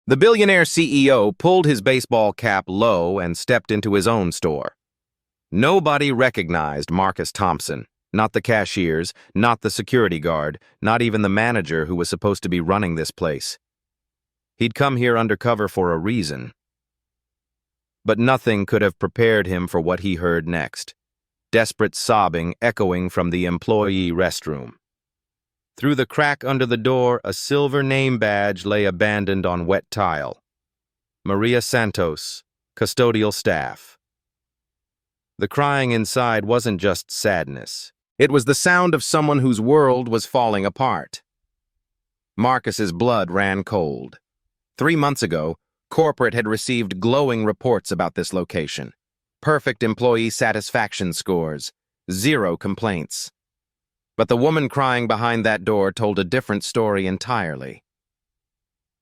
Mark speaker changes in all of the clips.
Speaker 1: The billionaire CEO pulled his baseball cap low and stepped into his own store. Nobody recognized Marcus Thompson, not the cashiers, not the security guard, not even the manager who was supposed to be running this place. He'd come here undercover for a reason. But nothing could have prepared him for what he heard next. Desperate sobbing echoing from the employee restroom. Through the crack under the door, a silver name badge lay abandoned on wet tile. Maria Santos, custodial staff. The crying inside wasn't just sadness. It was the sound of someone whose world was falling apart. Marcus's blood ran cold. 3 months ago, corporate had received glowing reports about this location. Perfect employee satisfaction scores, 0 complaints. But the woman crying behind that door told a different story entirely.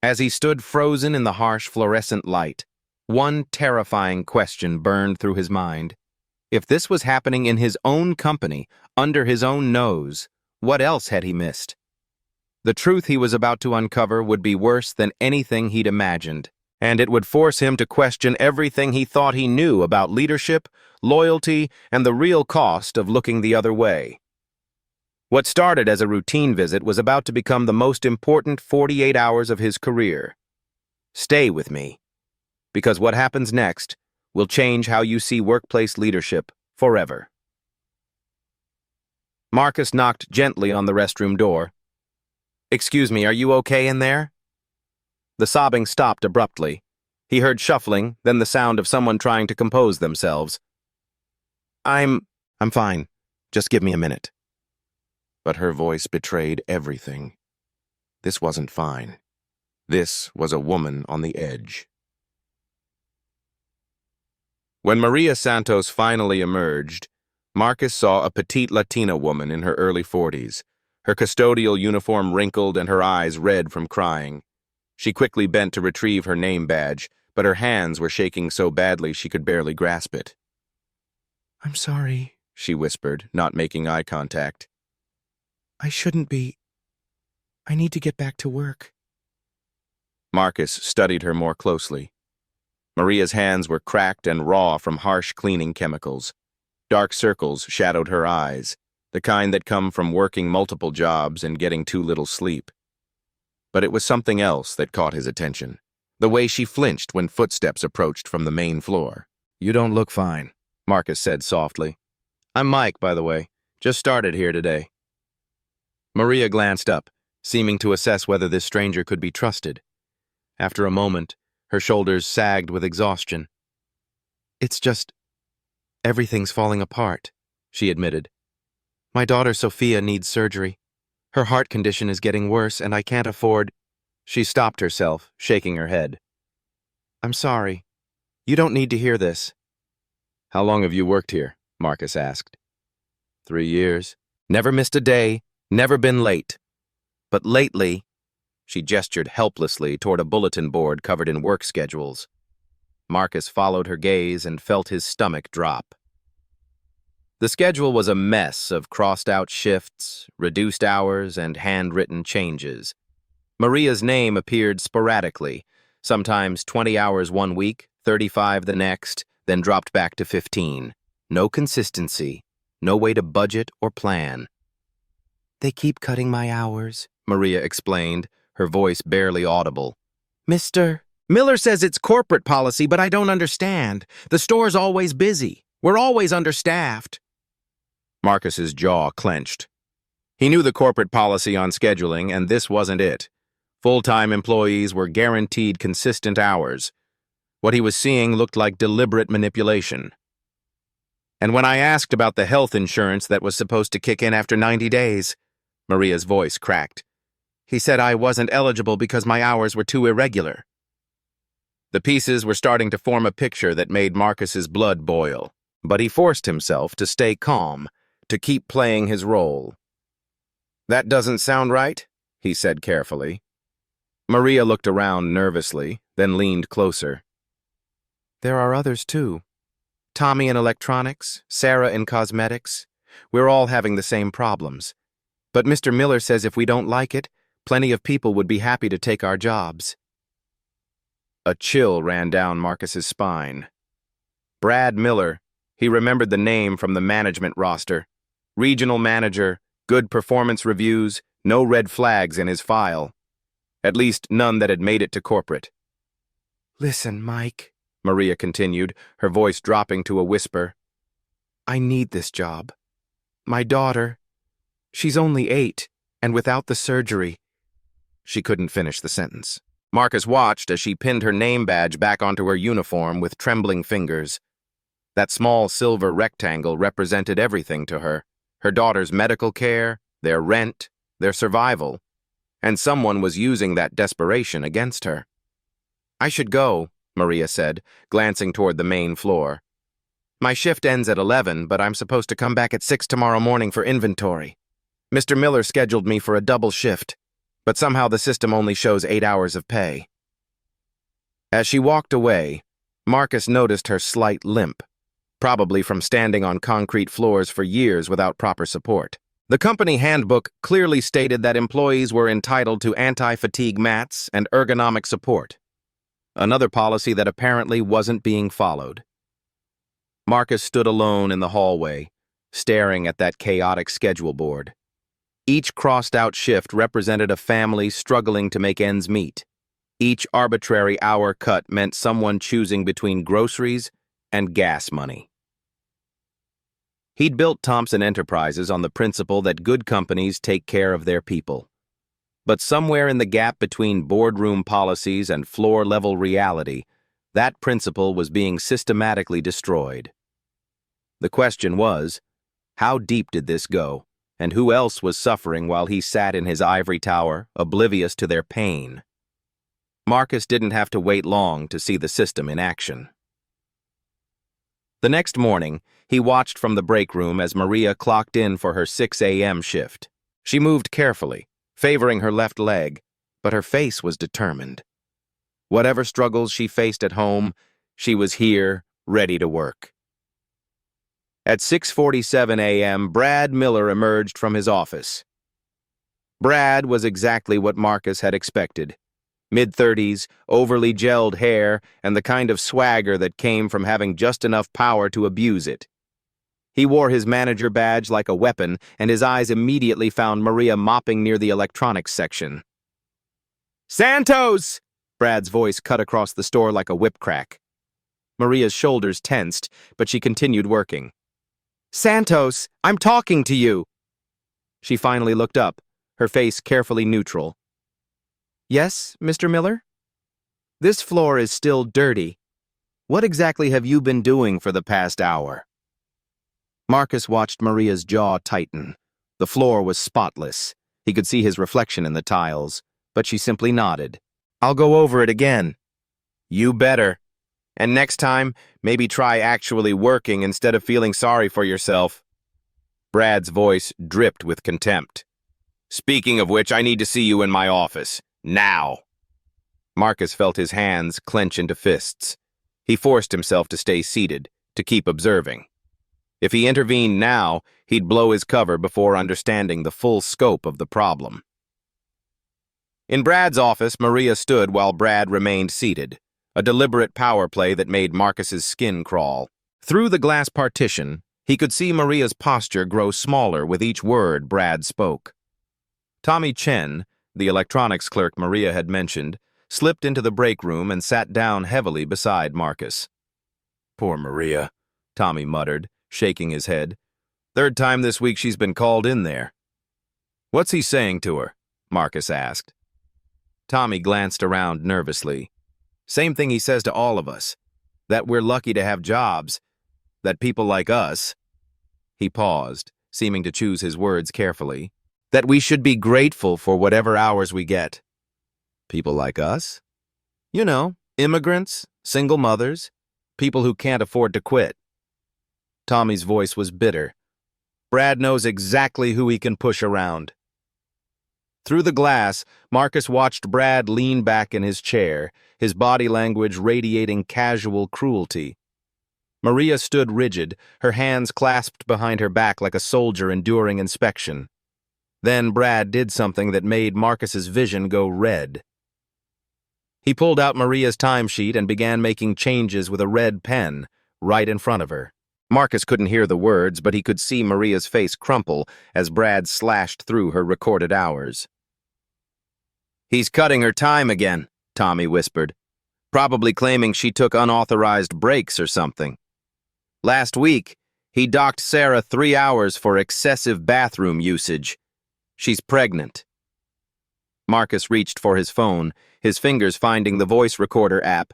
Speaker 1: As he stood frozen in the harsh fluorescent light, one terrifying question burned through his mind. If this was happening in his own company, under his own nose, what else had he missed? The truth he was about to uncover would be worse than anything he'd imagined, and it would force him to question everything he thought he knew about leadership, loyalty, and the real cost of looking the other way. What started as a routine visit was about to become the most important 48 hours of his career. Stay with me, because what happens next will change how you see workplace leadership forever. Marcus knocked gently on the restroom door. "Excuse me, are you okay in there?" The sobbing stopped abruptly. He heard shuffling, then the sound of someone trying to compose themselves. I'm fine. Just give me a minute." But her voice betrayed everything. This wasn't fine. This was a woman on the edge. When Maria Santos finally emerged, Marcus saw a petite Latina woman in her early 40s, her custodial uniform wrinkled and her eyes red from crying. She quickly bent to retrieve her name badge, but her hands were shaking so badly she could barely grasp it.
Speaker 2: "I'm sorry,"
Speaker 1: she whispered, not making eye contact.
Speaker 2: "I shouldn't be. I need to get back to work."
Speaker 1: Marcus studied her more closely. Maria's hands were cracked and raw from harsh cleaning chemicals. Dark circles shadowed her eyes, the kind that come from working multiple jobs and getting too little sleep. But it was something else that caught his attention. The way she flinched when footsteps approached from the main floor. "You don't look fine," Marcus said softly. "I'm Mike, by the way. Just started here today." Maria glanced up, seeming to assess whether this stranger could be trusted. After a moment, her shoulders sagged with exhaustion. "It's just, everything's falling apart," she admitted. "My daughter Sophia needs surgery. Her heart condition is getting worse, and I can't afford—" She stopped herself, shaking her head. "I'm sorry. You don't need to hear this." "How long have you worked here?" Marcus asked. 3 years. Never missed a day. Never been late. But lately, she gestured helplessly toward a bulletin board covered in work schedules. Marcus followed her gaze and felt his stomach drop. The schedule was a mess of crossed-out shifts, reduced hours, and handwritten changes. Maria's name appeared sporadically, sometimes 20 hours one week, 35 the next, then dropped back to 15. No consistency, no way to budget or plan. "They keep cutting my hours," Maria explained, her voice barely audible. "Mr. Miller says it's corporate policy, but I don't understand. The store's always busy. We're always understaffed." Marcus's jaw clenched. He knew the corporate policy on scheduling, and this wasn't it. Full-time employees were guaranteed consistent hours. What he was seeing looked like deliberate manipulation. "And when I asked about the health insurance that was supposed to kick in after 90 days, Maria's voice cracked. "He said I wasn't eligible because my hours were too irregular." The pieces were starting to form a picture that made Marcus's blood boil, but he forced himself to stay calm, to keep playing his role. "That doesn't sound right," he said carefully. Maria looked around nervously, then leaned closer. "There are others too. Tommy in electronics, Sarah in cosmetics. We're all having the same problems. But Mr. Miller says if we don't like it, plenty of people would be happy to take our jobs." A chill ran down Marcus's spine. Brad Miller. He remembered the name from the management roster. Regional manager, good performance reviews, no red flags in his file. At least none that had made it to corporate.
Speaker 2: Listen, Mike,
Speaker 1: Maria continued, her voice dropping to a whisper.
Speaker 2: I need this job. My daughter, she's only 8, and without the surgery.
Speaker 1: She couldn't finish the sentence. Marcus watched as she pinned her name badge back onto her uniform with trembling fingers. That small silver rectangle represented everything to her. Her daughter's medical care, their rent, their survival. And someone was using that desperation against her. I should go, Maria said, glancing toward the main floor. My shift ends at 11, but I'm supposed to come back at 6 tomorrow morning for inventory. Mr. Miller scheduled me for a double shift, but somehow the system only shows 8 hours of pay. As she walked away, Marcus noticed her slight limp, probably from standing on concrete floors for years without proper support. The company handbook clearly stated that employees were entitled to anti-fatigue mats and ergonomic support, another policy that apparently wasn't being followed. Marcus stood alone in the hallway, staring at that chaotic schedule board. Each crossed-out shift represented a family struggling to make ends meet. Each arbitrary hour cut meant someone choosing between groceries and gas money. He'd built Thompson Enterprises on the principle that good companies take care of their people. But somewhere in the gap between boardroom policies and floor-level reality, that principle was being systematically destroyed. The question was, how deep did this go, and who else was suffering while he sat in his ivory tower, oblivious to their pain? Marcus didn't have to wait long to see the system in action. The next morning, he watched from the break room as Maria clocked in for her 6 a.m. shift. She moved carefully, favoring her left leg, but her face was determined. Whatever struggles she faced at home, she was here, ready to work. At 6:47 a.m., Brad Miller emerged from his office. Brad was exactly what Marcus had expected. Mid-30s, overly gelled hair, and the kind of swagger that came from having just enough power to abuse it. He wore his manager badge like a weapon, and his eyes immediately found Maria mopping near the electronics section. "Santos!" Brad's voice cut across the store like a whip crack. Maria's shoulders tensed, but she continued working. "Santos, I'm talking to you!" She finally looked up, her face carefully neutral. "Yes, Mr. Miller? This floor is still dirty. What exactly have you been doing for the past hour?" Marcus watched Maria's jaw tighten. The floor was spotless. He could see his reflection in the tiles, but she simply nodded. "I'll go over it again." "You better. And next time, maybe try actually working instead of feeling sorry for yourself." Brad's voice dripped with contempt. "Speaking of which, I need to see you in my office. Now." Marcus felt his hands clench into fists. He forced himself to stay seated, to keep observing. If he intervened now, he'd blow his cover before understanding the full scope of the problem. In Brad's office, Maria stood while Brad remained seated, a deliberate power play that made Marcus's skin crawl. Through the glass partition, he could see Maria's posture grow smaller with each word Brad spoke. Tommy Chen, the electronics clerk Maria had mentioned, slipped into the break room and sat down heavily beside Marcus. "Poor Maria," Tommy muttered, shaking his head. "Third time this week she's been called in there." "What's he saying to her?" Marcus asked. Tommy glanced around nervously. "Same thing he says to all of us. That we're lucky to have jobs. That people like us—" He paused, seeming to choose his words carefully. "That we should be grateful for whatever hours we get." "People like us?" "You know, immigrants, single mothers, people who can't afford to quit." Tommy's voice was bitter. "Brad knows exactly who he can push around." Through the glass, Marcus watched Brad lean back in his chair, his body language radiating casual cruelty. Maria stood rigid, her hands clasped behind her back like a soldier enduring inspection. Then Brad did something that made Marcus's vision go red. He pulled out Maria's timesheet and began making changes with a red pen right in front of her. Marcus couldn't hear the words, but he could see Maria's face crumple as Brad slashed through her recorded hours. "He's cutting her time again," Tommy whispered, probably claiming she took unauthorized breaks or something. "Last week, he docked Sarah 3 hours for excessive bathroom usage. She's pregnant." Marcus reached for his phone, his fingers finding the voice recorder app.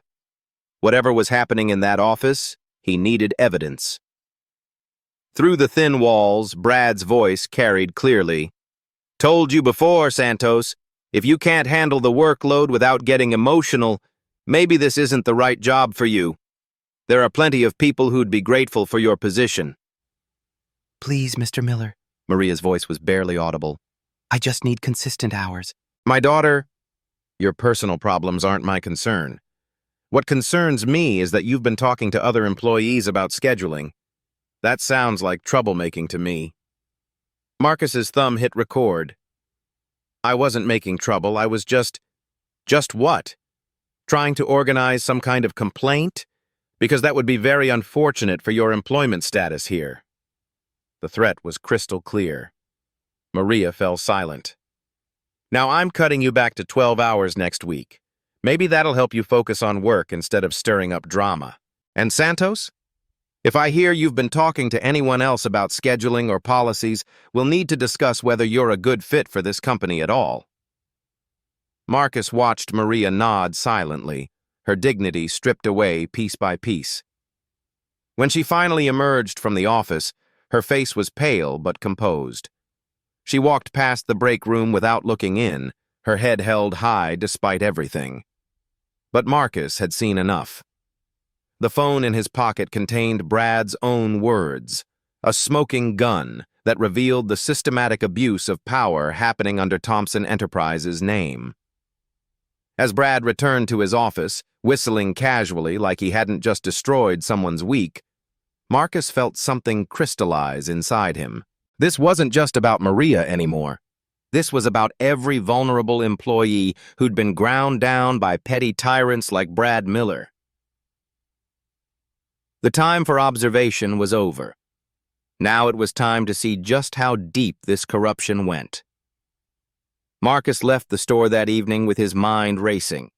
Speaker 1: Whatever was happening in that office, he needed evidence. Through the thin walls, Brad's voice carried clearly. "Told you before, Santos, if you can't handle the workload without getting emotional, maybe this isn't the right job for you. There are plenty of people who'd be grateful for your position."
Speaker 2: Please, Mr. Miller. Maria's voice was barely audible. I just need consistent hours.
Speaker 1: "My daughter, your personal problems aren't my concern. What concerns me is that you've been talking to other employees about scheduling. That sounds like troublemaking to me." Marcus's thumb hit record. "I wasn't making trouble, I was just what? Trying to organize some kind of complaint? Because that would be very unfortunate for your employment status here." The threat was crystal clear. Maria fell silent. "Now I'm cutting you back to 12 hours next week. Maybe that'll help you focus on work instead of stirring up drama. And Santos? If I hear you've been talking to anyone else about scheduling or policies, we'll need to discuss whether you're a good fit for this company at all." Marcus watched Maria nod silently, her dignity stripped away piece by piece. When she finally emerged from the office, her face was pale but composed. She walked past the break room without looking in, her head held high despite everything. But Marcus had seen enough. The phone in his pocket contained Brad's own words, a smoking gun that revealed the systematic abuse of power happening under Thompson Enterprises' name. As Brad returned to his office, whistling casually like he hadn't just destroyed someone's week, Marcus felt something crystallize inside him. This wasn't just about Maria anymore. This was about every vulnerable employee who'd been ground down by petty tyrants like Brad Miller. The time for observation was over. Now it was time to see just how deep this corruption went. Marcus left the store that evening with his mind racing.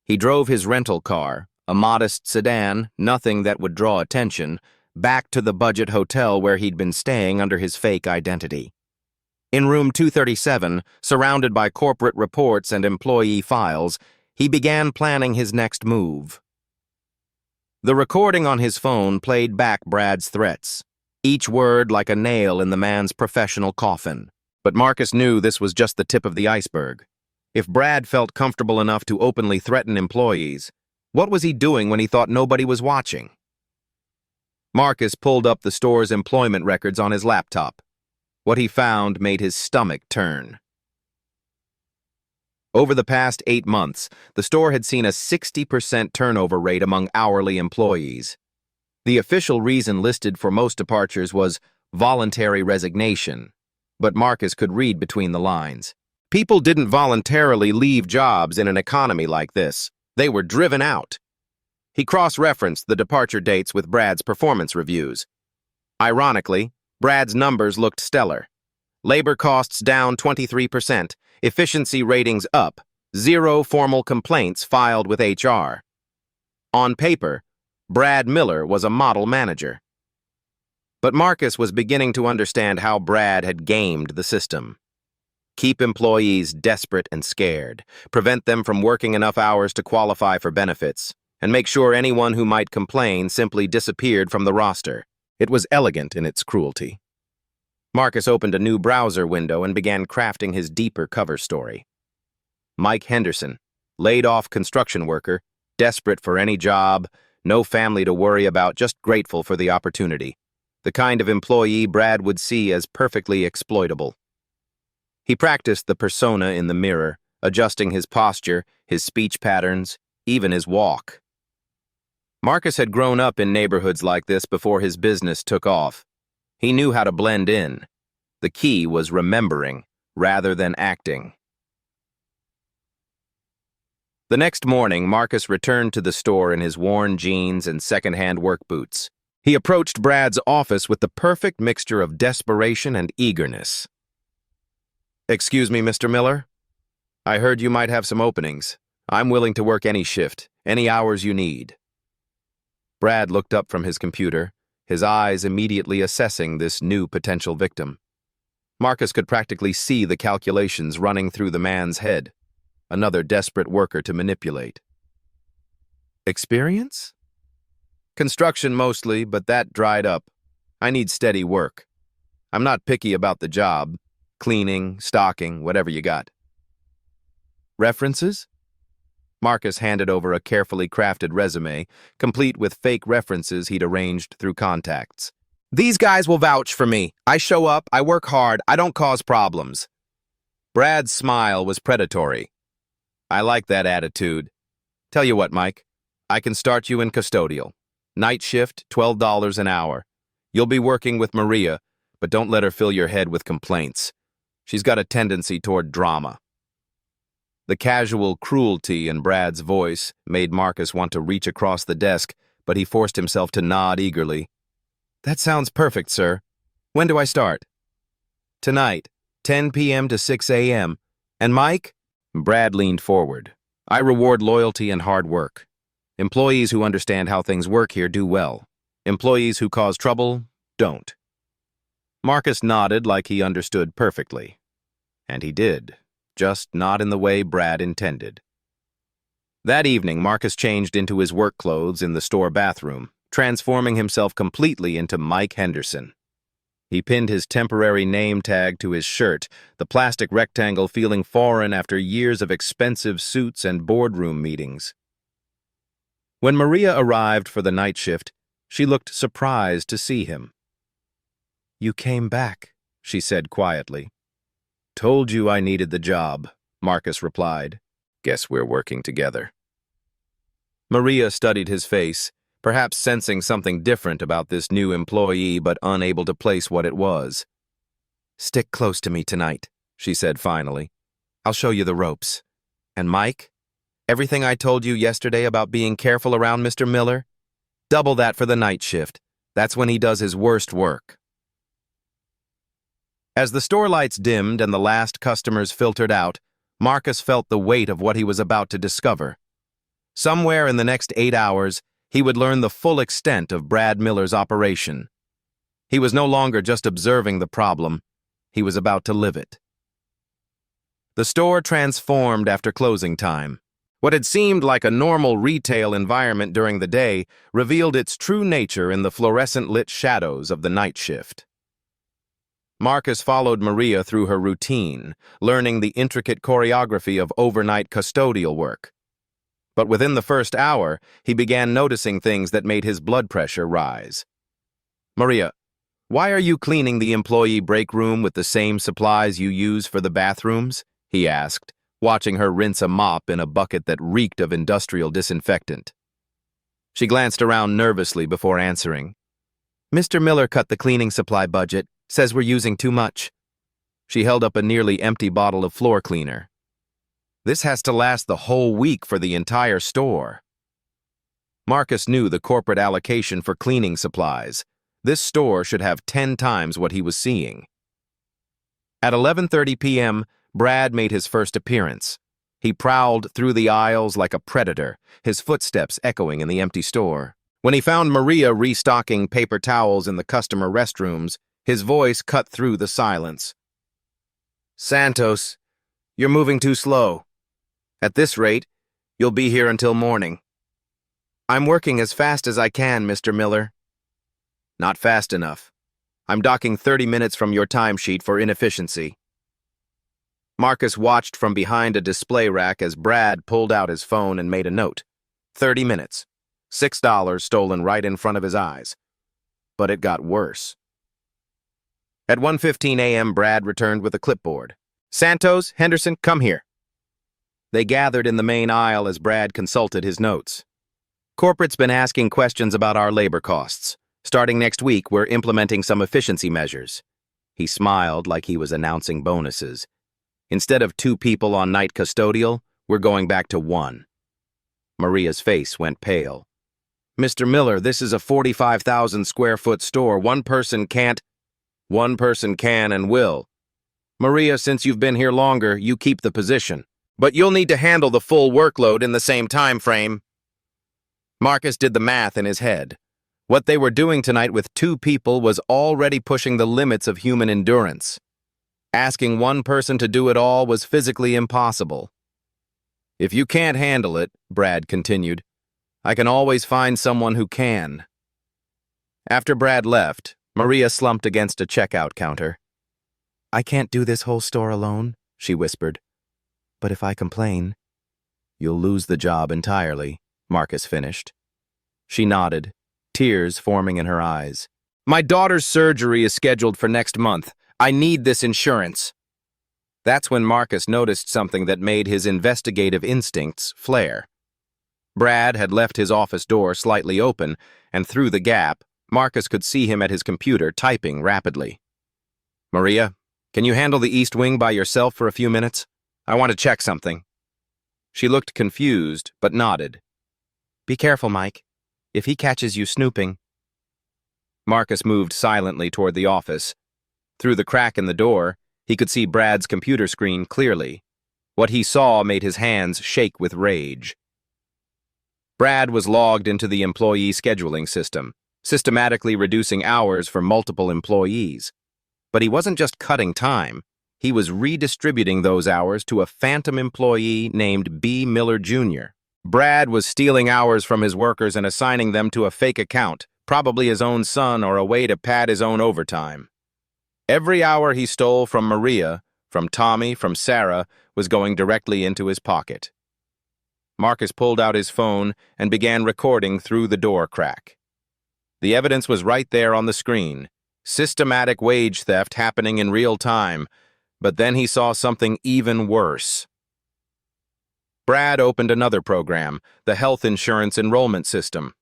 Speaker 1: He drove his rental car, a modest sedan, nothing that would draw attention, back to the budget hotel where he'd been staying under his fake identity. In room 237, surrounded by corporate reports and employee files, he began planning his next move. The recording on his phone played back Brad's threats, each word like a nail in the man's professional coffin. But Marcus knew this was just the tip of the iceberg. If Brad felt comfortable enough to openly threaten employees, what was he doing when he thought nobody was watching? Marcus pulled up the store's employment records on his laptop. What he found made his stomach turn. Over the past 8 months, the store had seen a 60% turnover rate among hourly employees. The official reason listed for most departures was voluntary resignation, but Marcus could read between the lines. People didn't voluntarily leave jobs in an economy like this. They were driven out. He cross-referenced the departure dates with Brad's performance reviews. Ironically, Brad's numbers looked stellar. Labor costs down 23%, efficiency ratings up, 0 formal complaints filed with HR. On paper, Brad Miller was a model manager. But Marcus was beginning to understand how Brad had gamed the system. Keep employees desperate and scared, prevent them from working enough hours to qualify for benefits, and make sure anyone who might complain simply disappeared from the roster. It was elegant in its cruelty. Marcus opened a new browser window and began crafting his deeper cover story. Mike Henderson, laid-off construction worker, desperate for any job, no family to worry about, just grateful for the opportunity. The kind of employee Brad would see as perfectly exploitable. He practiced the persona in the mirror, adjusting his posture, his speech patterns, even his walk. Marcus had grown up in neighborhoods like this before his business took off. He knew how to blend in. The key was remembering rather than acting. The next morning, Marcus returned to the store in his worn jeans and second-hand work boots. He approached Brad's office with the perfect mixture of desperation and eagerness. "Excuse me, Mr. Miller? I heard you might have some openings. I'm willing to work any shift, any hours you need." Brad looked up from his computer, his eyes immediately assessing this new potential victim. Marcus could practically see the calculations running through the man's head. Another desperate worker to manipulate. "Experience?" "Construction mostly, but that dried up. I need steady work. I'm not picky about the job. Cleaning, stocking, whatever you got." "References?" Marcus handed over a carefully crafted resume, complete with fake references he'd arranged through contacts. "These guys will vouch for me. I show up, I work hard, I don't cause problems." Brad's smile was predatory. "I like that attitude. Tell you what, Mike, I can start you in custodial. Night shift, $12 an hour. You'll be working with Maria, but don't let her fill your head with complaints. She's got a tendency toward drama." The casual cruelty in Brad's voice made Marcus want to reach across the desk, but he forced himself to nod eagerly. "That sounds perfect, sir. When do I start?" "Tonight, 10 p.m. to 6 a.m. And Mike?" Brad leaned forward. "I reward loyalty and hard work. Employees who understand how things work here do well. Employees who cause trouble don't." Marcus nodded like he understood perfectly. And he did, just not in the way Brad intended. That evening, Marcus changed into his work clothes in the store bathroom, transforming himself completely into Mike Henderson. He pinned his temporary name tag to his shirt, the plastic rectangle feeling foreign after years of expensive suits and boardroom meetings. When Maria arrived for the night shift, she looked surprised to see him. "You came back," she said quietly. "Told you I needed the job," Marcus replied. "Guess we're working together." Maria studied his face, perhaps sensing something different about this new employee but unable to place what it was. "Stick close to me tonight," she said finally. "I'll show you the ropes. And Mike, everything I told you yesterday about being careful around Mr. Miller, double that for the night shift. That's when he does his worst work." As the store lights dimmed and the last customers filtered out, Marcus felt the weight of what he was about to discover. Somewhere in the next 8 hours, he would learn the full extent of Brad Miller's operation. He was no longer just observing the problem, he was about to live it. The store transformed after closing time. What had seemed like a normal retail environment during the day revealed its true nature in the fluorescent-lit shadows of the night shift. Marcus followed Maria through her routine, learning the intricate choreography of overnight custodial work. But within the first hour, he began noticing things that made his blood pressure rise. "Maria, why are you cleaning the employee break room with the same supplies you use for the bathrooms?" he asked, watching her rinse a mop in a bucket that reeked of industrial disinfectant. She glanced around nervously before answering. "Mr. Miller cut the cleaning supply budget, says we're using too much." She held up a nearly empty bottle of floor cleaner. "This has to last the whole week for the entire store." Marcus knew the corporate allocation for cleaning supplies. This store should have 10 times what he was seeing. At 11:30 p.m., Brad made his first appearance. He prowled through the aisles like a predator, his footsteps echoing in the empty store. When he found Maria restocking paper towels in the customer restrooms, his voice cut through the silence. "Santos, you're moving too slow. At this rate, you'll be here until morning." "I'm working as fast as I can, Mr. Miller." "Not fast enough. I'm docking 30 minutes from your timesheet for inefficiency." Marcus watched from behind a display rack as Brad pulled out his phone and made a note. 30 minutes. $6 stolen right in front of his eyes. But it got worse. At 1:15 a.m., Brad returned with a clipboard. "Santos, Henderson, come here." They gathered in the main aisle as Brad consulted his notes. "Corporate's been asking questions about our labor costs. Starting next week, we're implementing some efficiency measures." He smiled like he was announcing bonuses. "Instead of 2 people on night custodial, we're going back to 1. Maria's face went pale. "Mr. Miller, this is a 45,000 square foot store. One person can't." "One person can and will. Maria, since you've been here longer, you keep the position. But you'll need to handle the full workload in the same time frame." Marcus did the math in his head. What they were doing tonight with 2 people was already pushing the limits of human endurance. Asking one person to do it all was physically impossible. "If you can't handle it," Brad continued, "I can always find someone who can." After Brad left, Maria slumped against a checkout counter. "I can't do this whole store alone," she whispered. "But if I complain—" "You'll lose the job entirely," Marcus finished. She nodded, tears forming in her eyes. "My daughter's surgery is scheduled for next month. I need this insurance." That's when Marcus noticed something that made his investigative instincts flare. Brad had left his office door slightly open, and through the gap, Marcus could see him at his computer typing rapidly. "Maria, can you handle the East Wing by yourself for a few minutes? I want to check something." She looked confused, but nodded. "Be careful, Mike. If he catches you snooping—" Marcus moved silently toward the office. Through the crack in the door, he could see Brad's computer screen clearly. What he saw made his hands shake with rage. Brad was logged into the employee scheduling system, systematically reducing hours for multiple employees. But he wasn't just cutting time. He was redistributing those hours to a phantom employee named B. Miller Jr. Brad was stealing hours from his workers and assigning them to a fake account, probably his own son or a way to pad his own overtime. Every hour he stole from Maria, from Tommy, from Sarah, was going directly into his pocket. Marcus pulled out his phone and began recording through the door crack. The evidence was right there on the screen. Systematic wage theft happening in real time. But then he saw something even worse. Brad opened another program, the health insurance enrollment system.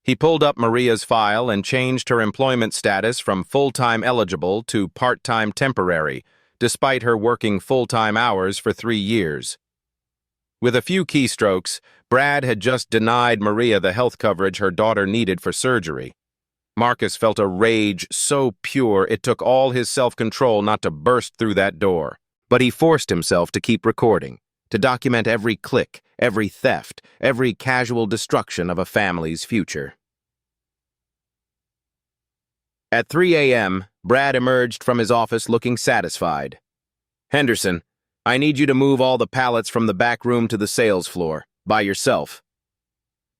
Speaker 1: He pulled up Maria's file and changed her employment status from full-time eligible to part-time temporary, despite her working full-time hours for 3 years. With a few keystrokes, Brad had just denied Maria the health coverage her daughter needed for surgery. Marcus felt a rage so pure it took all his self-control not to burst through that door. But he forced himself to keep recording, to document every click, every theft, every casual destruction of a family's future. At 3 a.m., Brad emerged from his office looking satisfied. "Henderson, I need you to move all the pallets from the back room to the sales floor, by yourself."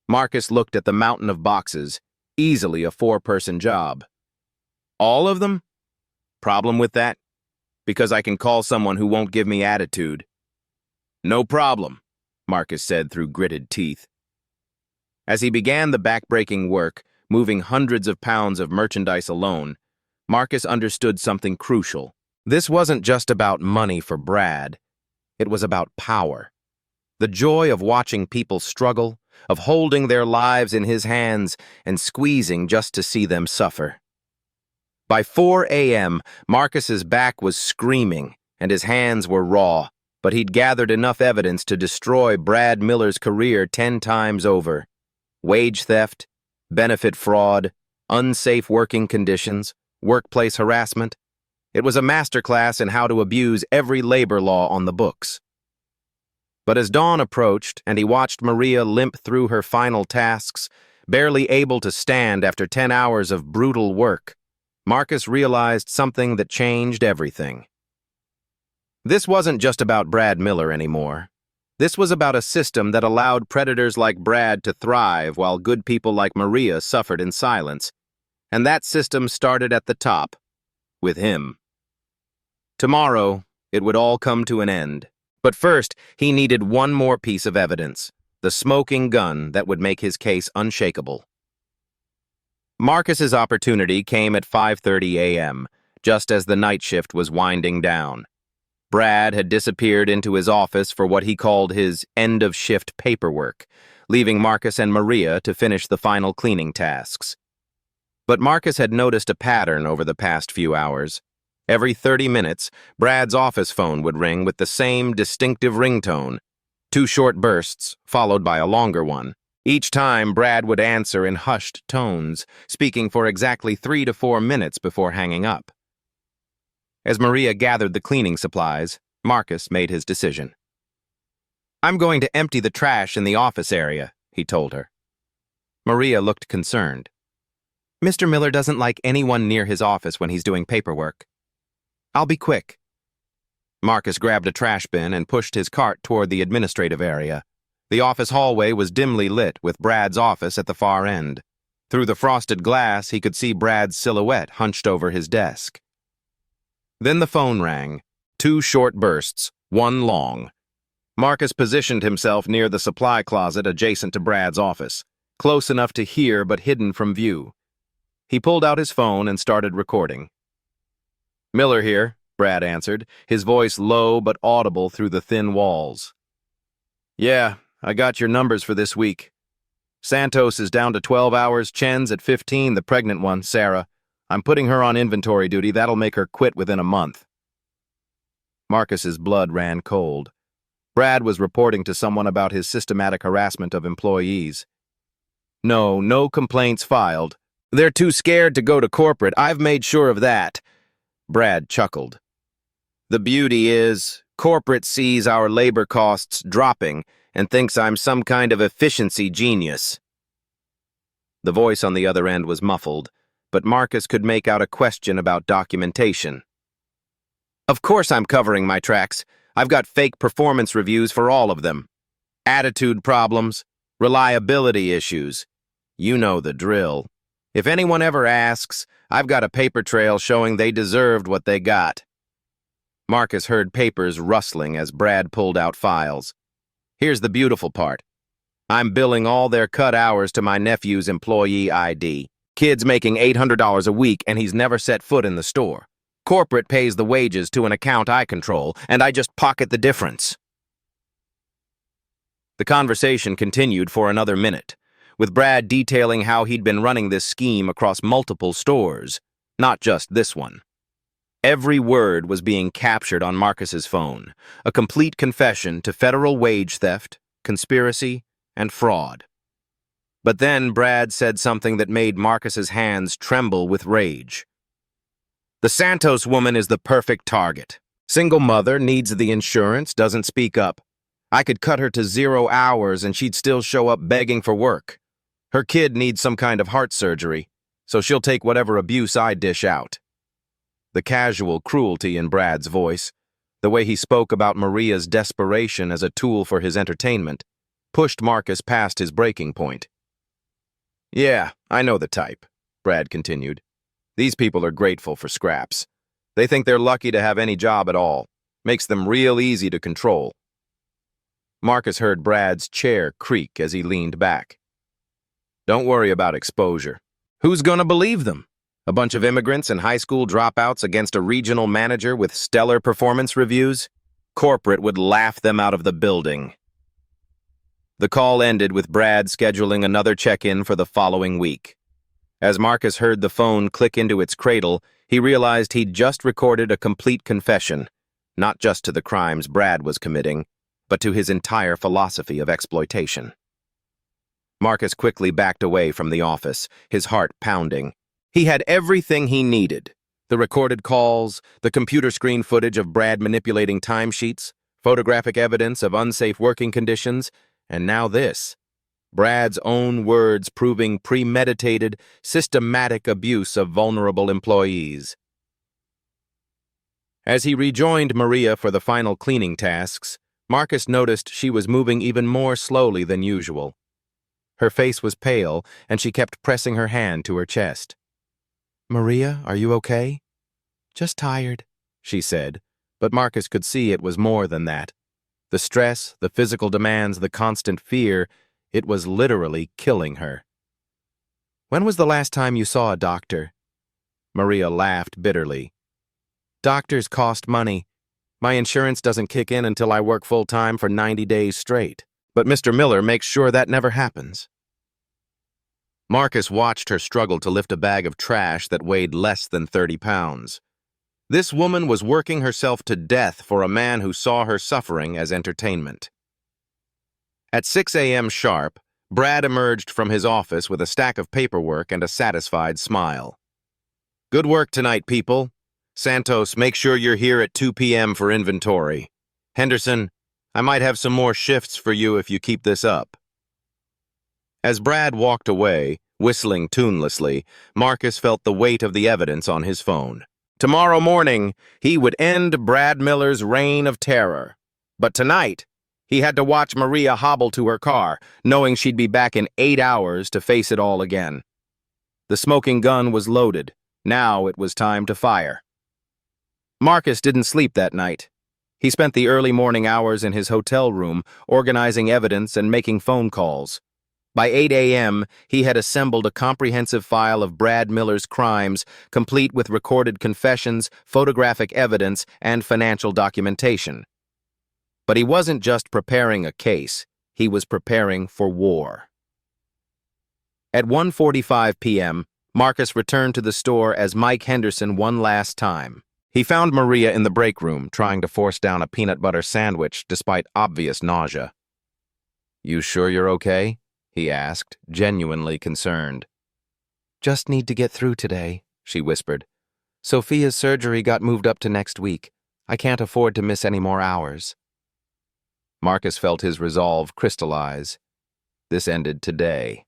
Speaker 1: Marcus looked at the mountain of boxes, easily a 4-person job. "All of them? Problem with that? Because I can call someone who won't give me attitude." "No problem," Marcus said through gritted teeth. As he began the back-breaking work, moving hundreds of pounds of merchandise alone, Marcus understood something crucial. This wasn't just about money for Brad. It was about power. The joy of watching people struggle, of holding their lives in his hands and squeezing just to see them suffer. By 4 a.m., Marcus's back was screaming and his hands were raw, but he'd gathered enough evidence to destroy Brad Miller's career 10 times over. Wage theft, benefit fraud, unsafe working conditions, workplace harassment. It was a masterclass in how to abuse every labor law on the books. But as dawn approached and he watched Maria limp through her final tasks, barely able to stand after 10 hours of brutal work, Marcus realized something that changed everything. This wasn't just about Brad Miller anymore. This was about a system that allowed predators like Brad to thrive while good people like Maria suffered in silence. And that system started at the top, with him. Tomorrow, it would all come to an end. But first, he needed one more piece of evidence, the smoking gun that would make his case unshakable. Marcus's opportunity came at 5:30 a.m., just as the night shift was winding down. Brad had disappeared into his office for what he called his end-of-shift paperwork, leaving Marcus and Maria to finish the final cleaning tasks. But Marcus had noticed a pattern over the past few hours. Every 30 minutes, Brad's office phone would ring with the same distinctive ringtone.
Speaker 2: 2 short bursts, followed by a longer one. Each time, Brad would answer in hushed tones, speaking for exactly 3 to 4 minutes before hanging up. As Maria gathered the cleaning supplies, Marcus made his decision. "I'm going to empty the trash in the office area," he told her. Maria looked concerned. "Mr. Miller doesn't like anyone near his office when he's doing paperwork. I'll be quick." Marcus grabbed a trash bin and pushed his cart toward the administrative area. The office hallway was dimly lit, with Brad's office at the far end. Through the frosted glass, he could see Brad's silhouette hunched over his desk. Then the phone rang. 2 short bursts, 1 long. Marcus positioned himself near the supply closet adjacent to Brad's office, close enough to hear but hidden from view. He pulled out his phone and started recording. "Miller here," Brad answered, his voice low but audible through the thin walls. "Yeah, I got your numbers for this week. Santos is down to 12 hours, Chen's at 15, the pregnant one, Sarah. I'm putting her on inventory duty. That'll make her quit within a month." Marcus's blood ran cold. Brad was reporting to someone about his systematic harassment of employees. No complaints filed. They're too scared to go to corporate. I've made sure of that." Brad chuckled. "The beauty is, corporate sees our labor costs dropping and thinks I'm some kind of efficiency genius." The voice on the other end was muffled, but Marcus could make out a question about documentation. "Of course I'm covering my tracks. I've got fake performance reviews for all of them. Attitude problems, reliability issues. You know the drill. If anyone ever asks, I've got a paper trail showing they deserved what they got." Marcus heard papers rustling as Brad pulled out files. "Here's the beautiful part. I'm billing all their cut hours to my nephew's employee ID. Kid's making $800 a week and he's never set foot in the store. Corporate pays the wages to an account I control, and I just pocket the difference." The conversation continued for another minute, with Brad detailing how he'd been running this scheme across multiple stores, not just this one. Every word was being captured on Marcus's phone, a complete confession to federal wage theft, conspiracy, and fraud. But then Brad said something that made Marcus's hands tremble with rage. "The Santos woman is the perfect target. Single mother, needs the insurance, doesn't speak up. I could cut her to 0 hours and she'd still show up begging for work. Her kid needs some kind of heart surgery, so she'll take whatever abuse I dish out." The casual cruelty in Brad's voice, the way he spoke about Maria's desperation as a tool for his entertainment, pushed Marcus past his breaking point. "Yeah, I know the type," Brad continued. "These people are grateful for scraps. They think they're lucky to have any job at all. Makes them real easy to control." Marcus heard Brad's chair creak as he leaned back. "Don't worry about exposure. Who's gonna believe them? A bunch of immigrants and high school dropouts against a regional manager with stellar performance reviews? Corporate would laugh them out of the building." The call ended with Brad scheduling another check-in for the following week. As Marcus heard the phone click into its cradle, he realized he'd just recorded a complete confession, not just to the crimes Brad was committing, but to his entire philosophy of exploitation. Marcus quickly backed away from the office, his heart pounding. He had everything he needed: the recorded calls, the computer screen footage of Brad manipulating timesheets, photographic evidence of unsafe working conditions, and now this. Brad's own words proving premeditated, systematic abuse of vulnerable employees. As he rejoined Maria for the final cleaning tasks, Marcus noticed she was moving even more slowly than usual. Her face was pale, and she kept pressing her hand to her chest. "Maria, are you okay?" "Just tired," she said, but Marcus could see it was more than that. The stress, the physical demands, the constant fear, it was literally killing her. "When was the last time you saw a doctor?" Maria laughed bitterly. "Doctors cost money. My insurance doesn't kick in until I work full-time for 90 days straight. But Mr. Miller makes sure that never happens." Marcus watched her struggle to lift a bag of trash that weighed less than 30 pounds. This woman was working herself to death for a man who saw her suffering as entertainment. At 6 a.m. sharp, Brad emerged from his office with a stack of paperwork and a satisfied smile. "Good work tonight, people. Santos, make sure you're here at 2 p.m. for inventory. Henderson, I might have some more shifts for you if you keep this up." As Brad walked away, whistling tunelessly, Marcus felt the weight of the evidence on his phone. Tomorrow morning, he would end Brad Miller's reign of terror. But tonight, he had to watch Maria hobble to her car, knowing she'd be back in 8 hours to face it all again. The smoking gun was loaded. Now it was time to fire. Marcus didn't sleep that night. He spent the early morning hours in his hotel room, organizing evidence and making phone calls. By 8 a.m., he had assembled a comprehensive file of Brad Miller's crimes, complete with recorded confessions, photographic evidence, and financial documentation. But he wasn't just preparing a case, he was preparing for war. At 1:45 p.m., Marcus returned to the store as Mike Henderson one last time. He found Maria in the break room, trying to force down a peanut butter sandwich despite obvious nausea. "You sure you're okay?" he asked, genuinely concerned. "Just need to get through today," she whispered. "Sophia's surgery got moved up to next week. I can't afford to miss any more hours." Marcus felt his resolve crystallize. This ended today.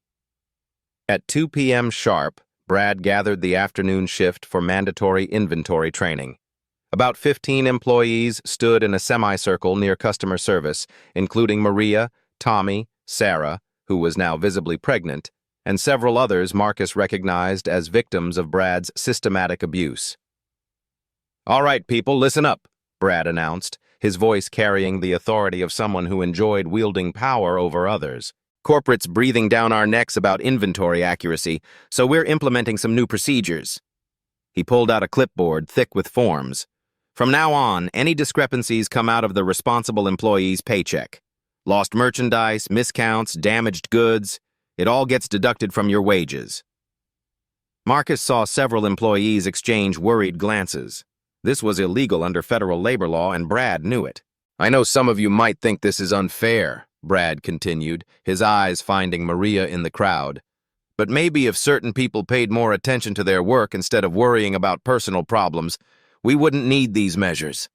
Speaker 2: At 2 p.m. sharp, Brad gathered the afternoon shift for mandatory inventory training. About 15 employees stood in a semicircle near customer service, including Maria, Tommy, Sarah, who was now visibly pregnant, and several others Marcus recognized as victims of Brad's systematic abuse. "All right, people, listen up," Brad announced, his voice carrying the authority of someone who enjoyed wielding power over others. "Corporate's breathing down our necks about inventory accuracy, so we're implementing some new procedures." He pulled out a clipboard thick with forms. "From now on, any discrepancies come out of the responsible employee's paycheck. Lost merchandise, miscounts, damaged goods, it all gets deducted from your wages." Marcus saw several employees exchange worried glances. This was illegal under federal labor law, and Brad knew it. "I know some of you might think this is unfair," Brad continued, his eyes finding Maria in the crowd. "But maybe if certain people paid more attention to their work instead of worrying about personal problems, we wouldn't need these measures."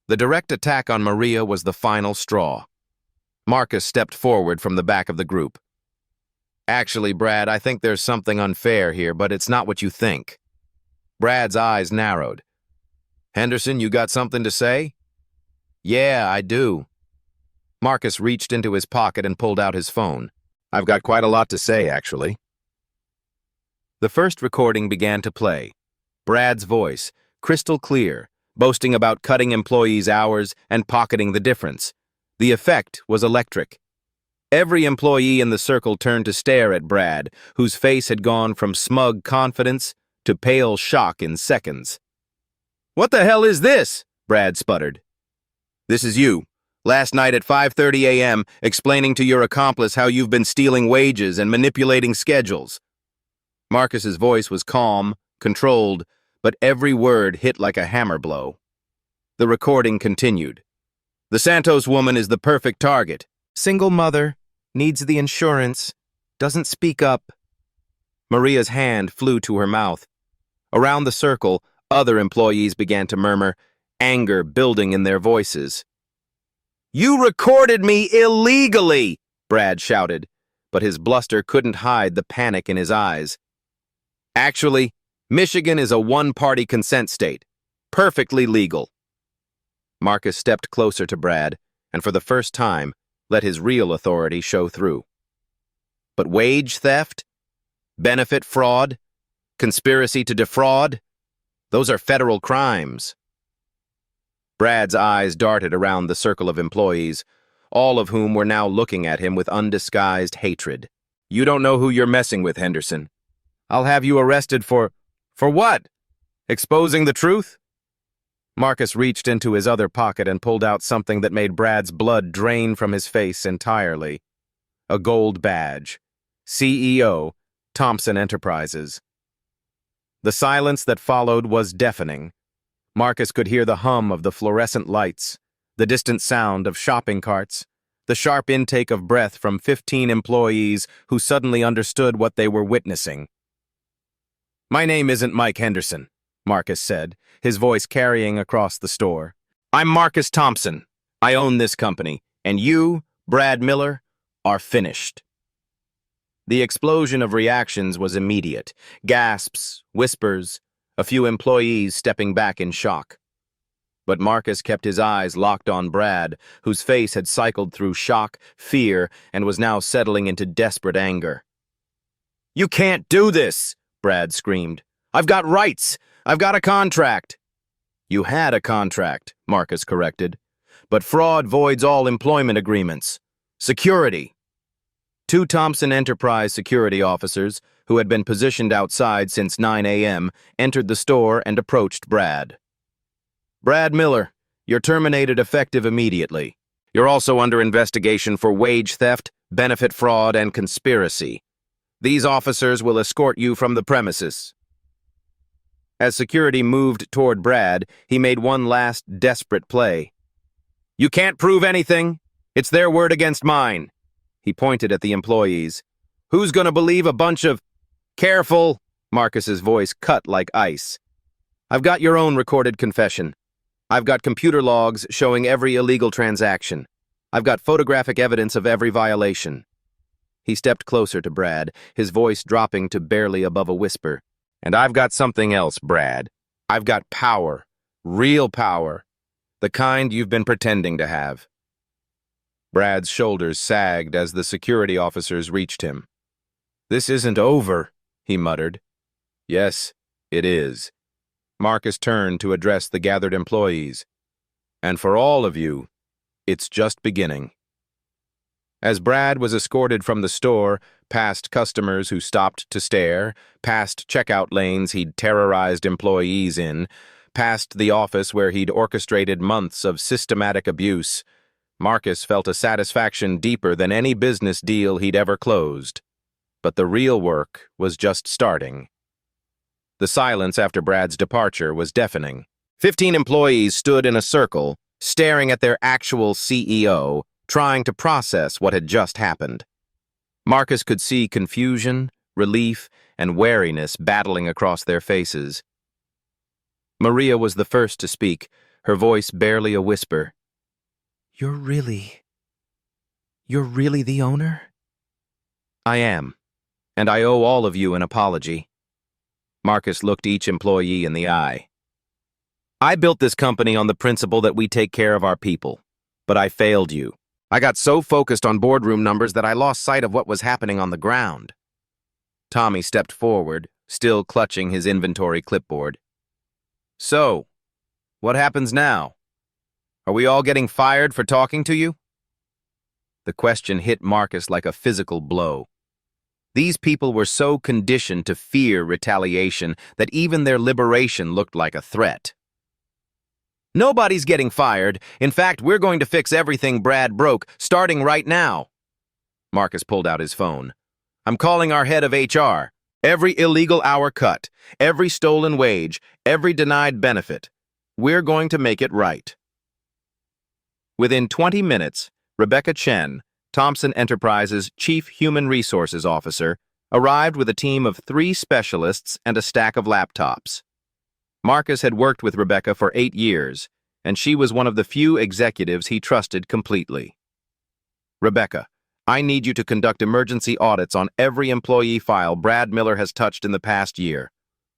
Speaker 2: The direct attack on Maria was the final straw. Marcus stepped forward from the back of the group. "Actually, Brad, I think there's something unfair here, but it's not what you think." Brad's eyes narrowed. "Henderson, you got something to say?" "Yeah, I do." Marcus reached into his pocket and pulled out his phone. "I've got quite a lot to say, actually." The first recording began to play. Brad's voice, crystal clear, boasting about cutting employees' hours and pocketing the difference. The effect was electric. Every employee in the circle turned to stare at Brad, whose face had gone from smug confidence to pale shock in seconds. "What the hell is this?" Brad sputtered. "This is you, last night at 5:30 a.m., explaining to your accomplice how you've been stealing wages and manipulating schedules." Marcus's voice was calm, controlled, but every word hit like a hammer blow. The recording continued. "The Santos woman is the perfect target. Single mother, needs the insurance, doesn't speak up." Maria's hand flew to her mouth. Around the circle, other employees began to murmur, anger building in their voices. "You recorded me illegally!" Brad shouted, but his bluster couldn't hide the panic in his eyes. "Actually, Michigan is a one-party consent state. Perfectly legal." Marcus stepped closer to Brad, and for the first time, let his real authority show through. "But wage theft? Benefit fraud? Conspiracy to defraud? Those are federal crimes." Brad's eyes darted around the circle of employees, all of whom were now looking at him with undisguised hatred. "You don't know who you're messing with, Henderson. I'll have you arrested for what? Exposing the truth?" Marcus reached into his other pocket and pulled out something that made Brad's blood drain from his face entirely. A gold badge. CEO, Thompson Enterprises. The silence that followed was deafening. Marcus could hear the hum of the fluorescent lights, the distant sound of shopping carts, the sharp intake of breath from 15 employees who suddenly understood what they were witnessing. "My name isn't Mike Henderson," Marcus said, his voice carrying across the store. "I'm Marcus Thompson. I own this company, and you, Brad Miller, are finished." The explosion of reactions was immediate. Gasps, whispers, a few employees stepping back in shock. But Marcus kept his eyes locked on Brad, whose face had cycled through shock, fear, and was now settling into desperate anger. "You can't do this!" Brad screamed. "I've got rights! I've got a contract!" "You had a contract," Marcus corrected. "But fraud voids all employment agreements. Security." Two Thompson Enterprise security officers, who had been positioned outside since 9 a.m., entered the store and approached Brad. "Brad Miller, you're terminated effective immediately. You're also under investigation for wage theft, benefit fraud, and conspiracy. These officers will escort you from the premises." As security moved toward Brad, he made one last desperate play. "You can't prove anything. It's their word against mine." He pointed at the employees. "Who's gonna believe a bunch of—" "Careful!" Marcus's voice cut like ice. "I've got your own recorded confession. I've got computer logs showing every illegal transaction. I've got photographic evidence of every violation." He stepped closer to Brad, his voice dropping to barely above a whisper. "And I've got something else, Brad. I've got power. Real power. The kind you've been pretending to have." Brad's shoulders sagged as the security officers reached him. "This isn't over," he muttered. "Yes, it is." Marcus turned to address the gathered employees. "And for all of you, it's just beginning." As Brad was escorted from the store, past customers who stopped to stare, past checkout lanes he'd terrorized employees in, past the office where he'd orchestrated months of systematic abuse, Marcus felt a satisfaction deeper than any business deal he'd ever closed. But the real work was just starting. The silence after Brad's departure was deafening. 15 employees stood in a circle, staring at their actual CEO, trying to process what had just happened. Marcus could see confusion, relief, and wariness battling across their faces. Maria was the first to speak, her voice barely a whisper. You're really the owner?" "I am, and I owe all of you an apology." Marcus looked each employee in the eye. "I built this company on the principle that we take care of our people, but I failed you. I got so focused on boardroom numbers that I lost sight of what was happening on the ground." Tommy stepped forward, still clutching his inventory clipboard. "So, what happens now? Are we all getting fired for talking to you?" The question hit Marcus like a physical blow. These people were so conditioned to fear retaliation that even their liberation looked like a threat. "Nobody's getting fired. In fact, we're going to fix everything Brad broke, starting right now." Marcus pulled out his phone. "I'm calling our head of HR. Every illegal hour cut, every stolen wage, every denied benefit. We're going to make it right." Within 20 minutes, Rebecca Chen, Thompson Enterprises' Chief Human Resources Officer, arrived with a team of 3 specialists and a stack of laptops. Marcus had worked with Rebecca for 8 years, and she was one of the few executives he trusted completely. "Rebecca, I need you to conduct emergency audits on every employee file Brad Miller has touched in the past year.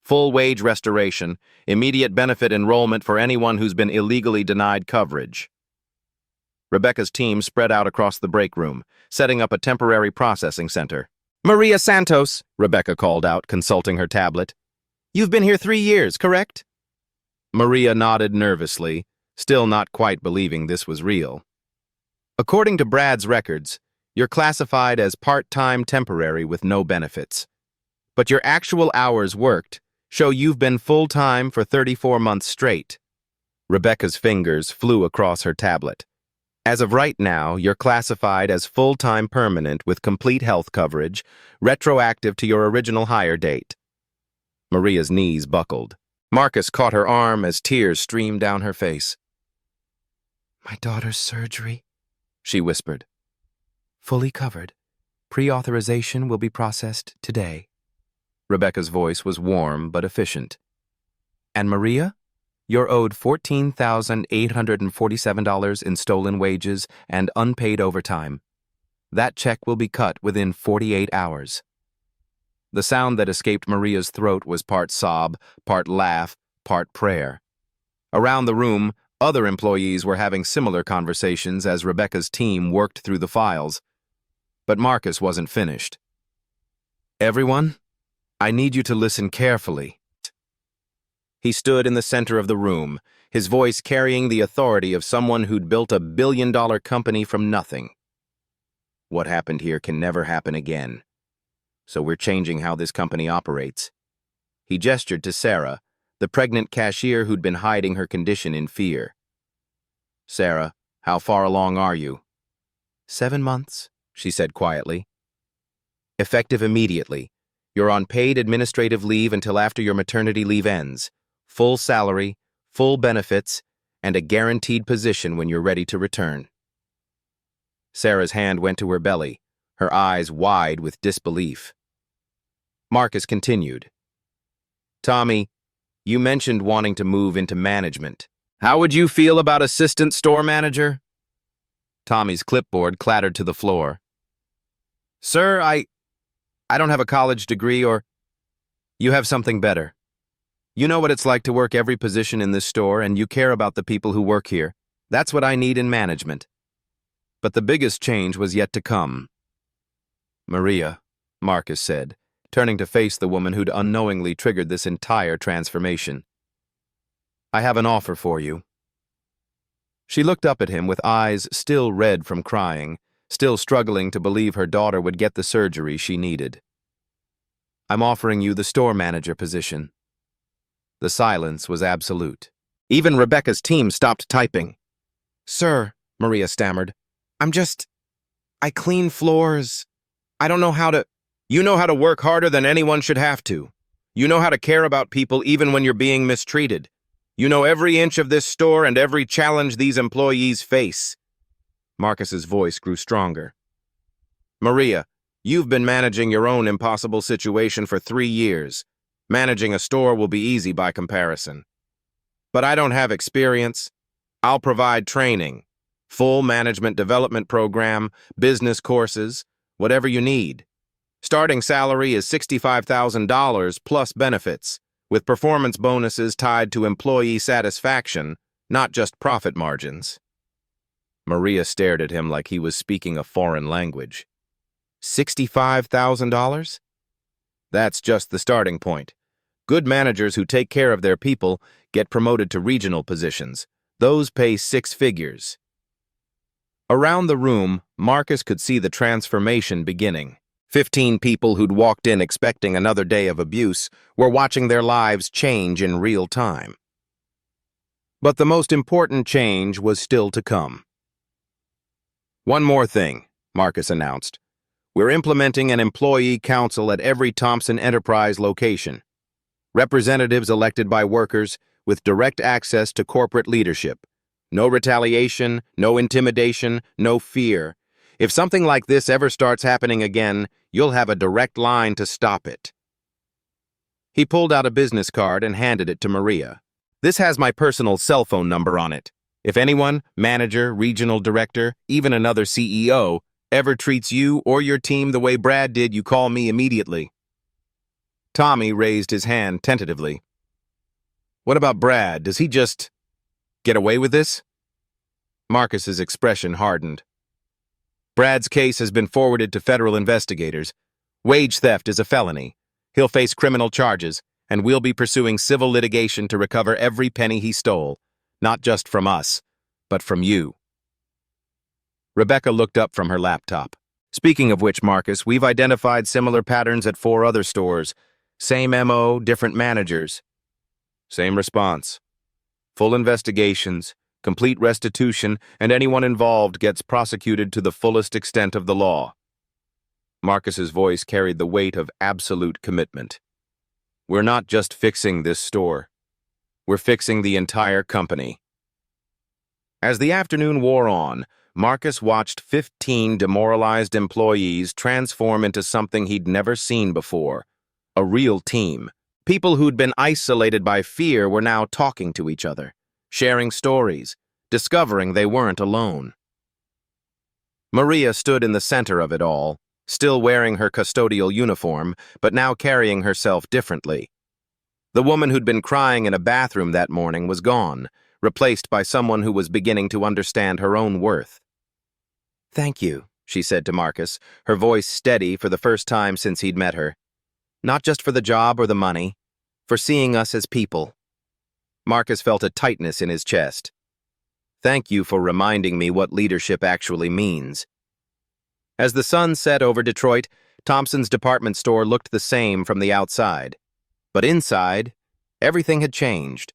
Speaker 2: Full wage restoration, immediate benefit enrollment for anyone who's been illegally denied coverage." Rebecca's team spread out across the break room, setting up a temporary processing center. "Maria Santos," Rebecca called out, consulting her tablet. "You've been here 3 years, correct?" Maria nodded nervously, still not quite believing this was real. "According to Brad's records, you're classified as part-time temporary with no benefits. But your actual hours worked show you've been full-time for 34 months straight." Rebecca's fingers flew across her tablet. "As of right now, you're classified as full-time permanent with complete health coverage, retroactive to your original hire date." Maria's knees buckled. Marcus caught her arm as tears streamed down her face. "My daughter's surgery," she whispered. Fully covered. Pre-authorization will be processed today. Rebecca's voice was warm but efficient. And Maria? You're owed $14,847 in stolen wages and unpaid overtime. That check will be cut within 48 hours. The sound that escaped Maria's throat was part sob, part laugh, part prayer. Around the room, other employees were having similar conversations as Rebecca's team worked through the files. But Marcus wasn't finished. Everyone, I need you to listen carefully. He stood in the center of the room, his voice carrying the authority of someone who'd built a billion-dollar company from nothing. What happened here can never happen again. So we're changing how this company operates. He gestured to Sarah, the pregnant cashier who'd been hiding her condition in fear. Sarah, how far along are you? 7 months, she said quietly. Effective immediately. You're on paid administrative leave until after your maternity leave ends. Full salary, full benefits, and a guaranteed position when you're ready to return. Sarah's hand went to her belly, her eyes wide with disbelief. Marcus continued. Tommy, you mentioned wanting to move into management. How would you feel about assistant store manager? Tommy's clipboard clattered to the floor. Sir, I don't have a college degree or... You have something better. You know what it's like to work every position in this store, and you care about the people who work here. That's what I need in management. But the biggest change was yet to come. Maria, Marcus said, turning to face the woman who'd unknowingly triggered this entire transformation. I have an offer for you. She looked up at him with eyes still red from crying, still struggling to believe her daughter would get the surgery she needed. I'm offering you the store manager position. The silence was absolute. Even Rebecca's team stopped typing. Sir, Maria stammered, I clean floors. I don't know how to... You know how to work harder than anyone should have to. You know how to care about people even when you're being mistreated. You know every inch of this store and every challenge these employees face. Marcus's voice grew stronger. Maria, you've been managing your own impossible situation for 3 years. Managing a store will be easy by comparison. But I don't have experience. I'll provide training, full management development program, business courses, whatever you need. Starting salary is $65,000 plus benefits, with performance bonuses tied to employee satisfaction, not just profit margins. Maria stared at him like he was speaking a foreign language. $65,000? That's just the starting point. Good managers who take care of their people get promoted to regional positions. Those pay 6 figures. Around the room, Marcus could see the transformation beginning. 15 people who'd walked in expecting another day of abuse were watching their lives change in real time. But the most important change was still to come. One more thing, Marcus announced. We're implementing an employee council at every Thompson Enterprise location. Representatives elected by workers with direct access to corporate leadership. No retaliation, no intimidation, no fear. If something like this ever starts happening again, you'll have a direct line to stop it. He pulled out a business card and handed it to Maria. This has my personal cell phone number on it. If anyone, manager, regional director, even another CEO, ever treats you or your team the way Brad did, you call me immediately. Tommy raised his hand tentatively. What about Brad? Does he just get away with this? Marcus's expression hardened. Brad's case has been forwarded to federal investigators. Wage theft is a felony. He'll face criminal charges, and we'll be pursuing civil litigation to recover every penny he stole, not just from us, but from you. Rebecca looked up from her laptop. Speaking of which, Marcus, we've identified similar patterns at 4 other stores. Same MO, different managers. Same response. Full investigations, complete restitution, and anyone involved gets prosecuted to the fullest extent of the law. Marcus's voice carried the weight of absolute commitment. We're not just fixing this store. We're fixing the entire company. As the afternoon wore on, Marcus watched 15 demoralized employees transform into something he'd never seen before. A real team. People who'd been isolated by fear were now talking to each other, sharing stories, discovering they weren't alone. Maria stood in the center of it all, still wearing her custodial uniform, but now carrying herself differently. The woman who'd been crying in a bathroom that morning was gone, replaced by someone who was beginning to understand her own worth. "Thank you," she said to Marcus, her voice steady for the first time since he'd met her. "Not just for the job or the money, for seeing us as people." Marcus felt a tightness in his chest. "Thank you for reminding me what leadership actually means." As the sun set over Detroit, Thompson's department store looked the same from the outside. But inside, everything had changed,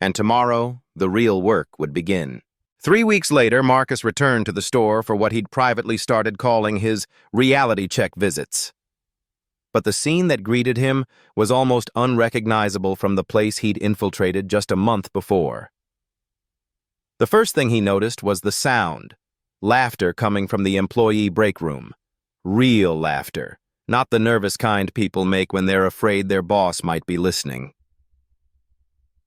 Speaker 2: and tomorrow, the real work would begin. 3 weeks later, Marcus returned to the store for what he'd privately started calling his reality check visits. But the scene that greeted him was almost unrecognizable from the place he'd infiltrated just a month before. The first thing he noticed was the sound, laughter coming from the employee break room. Real laughter, not the nervous kind people make when they're afraid their boss might be listening.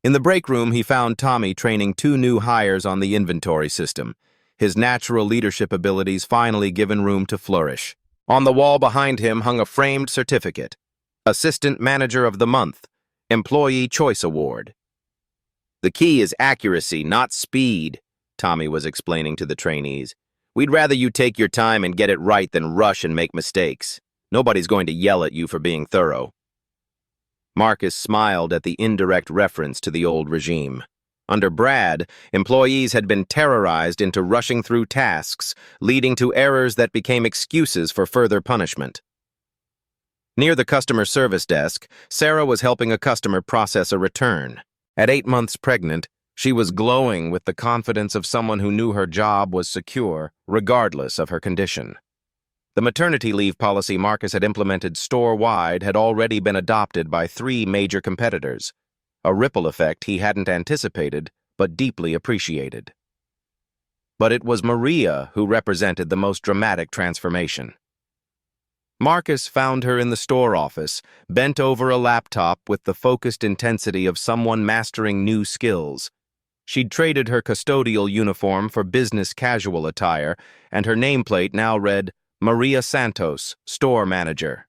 Speaker 2: In the break room, he found Tommy training 2 new hires on the inventory system, his natural leadership abilities finally given room to flourish. On the wall behind him hung a framed certificate, Assistant Manager of the Month, Employee Choice Award. "The key is accuracy, not speed," Tommy was explaining to the trainees. "We'd rather you take your time and get it right than rush and make mistakes. Nobody's going to yell at you for being thorough." Marcus smiled at the indirect reference to the old regime. Under Brad, employees had been terrorized into rushing through tasks, leading to errors that became excuses for further punishment. Near the customer service desk, Sarah was helping a customer process a return. At 8 months pregnant, she was glowing with the confidence of someone who knew her job was secure, regardless of her condition. The maternity leave policy Marcus had implemented store-wide had already been adopted by 3 major competitors, a ripple effect he hadn't anticipated but deeply appreciated. But it was Maria who represented the most dramatic transformation. Marcus found her in the store office, bent over a laptop with the focused intensity of someone mastering new skills. She'd traded her custodial uniform for business casual attire, and her nameplate now read, "Maria Santos, Store Manager."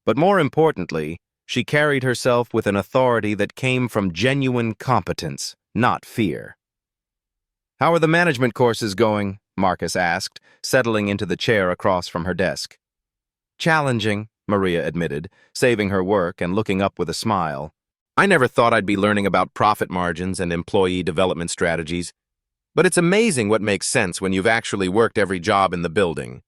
Speaker 2: But more importantly, she carried herself with an authority that came from genuine competence, not fear. "How are the management courses going?" Marcus asked, settling into the chair across from her desk. "Challenging," Maria admitted, saving her work and looking up with a smile. "I never thought I'd be learning about profit margins and employee development strategies, but it's amazing what makes sense when you've actually worked every job in the building."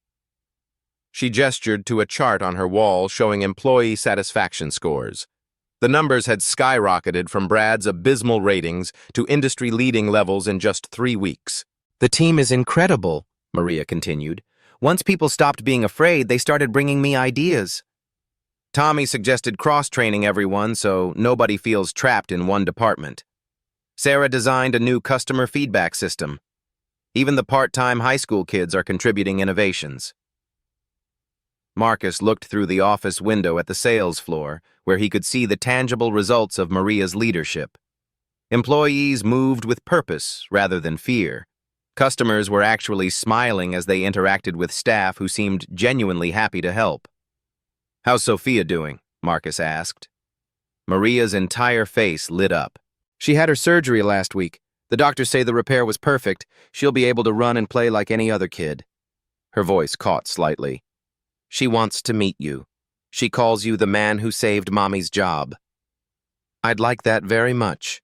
Speaker 2: She gestured to a chart on her wall showing employee satisfaction scores. The numbers had skyrocketed from Brad's abysmal ratings to industry-leading levels in just 3 weeks. "The team is incredible," Maria continued. "Once people stopped being afraid, they started bringing me ideas." Tommy suggested cross-training everyone so nobody feels trapped in one department. Sarah designed a new customer feedback system. Even the part-time high school kids are contributing innovations. Marcus looked through the office window at the sales floor, where he could see the tangible results of Maria's leadership. Employees moved with purpose rather than fear. Customers were actually smiling as they interacted with staff who seemed genuinely happy to help. "How's Sophia doing?" Marcus asked. Maria's entire face lit up. "She had her surgery last week. The doctors say the repair was perfect. She'll be able to run and play like any other kid." Her voice caught slightly. "She wants to meet you. She calls you the man who saved Mommy's job." "I'd like that very much."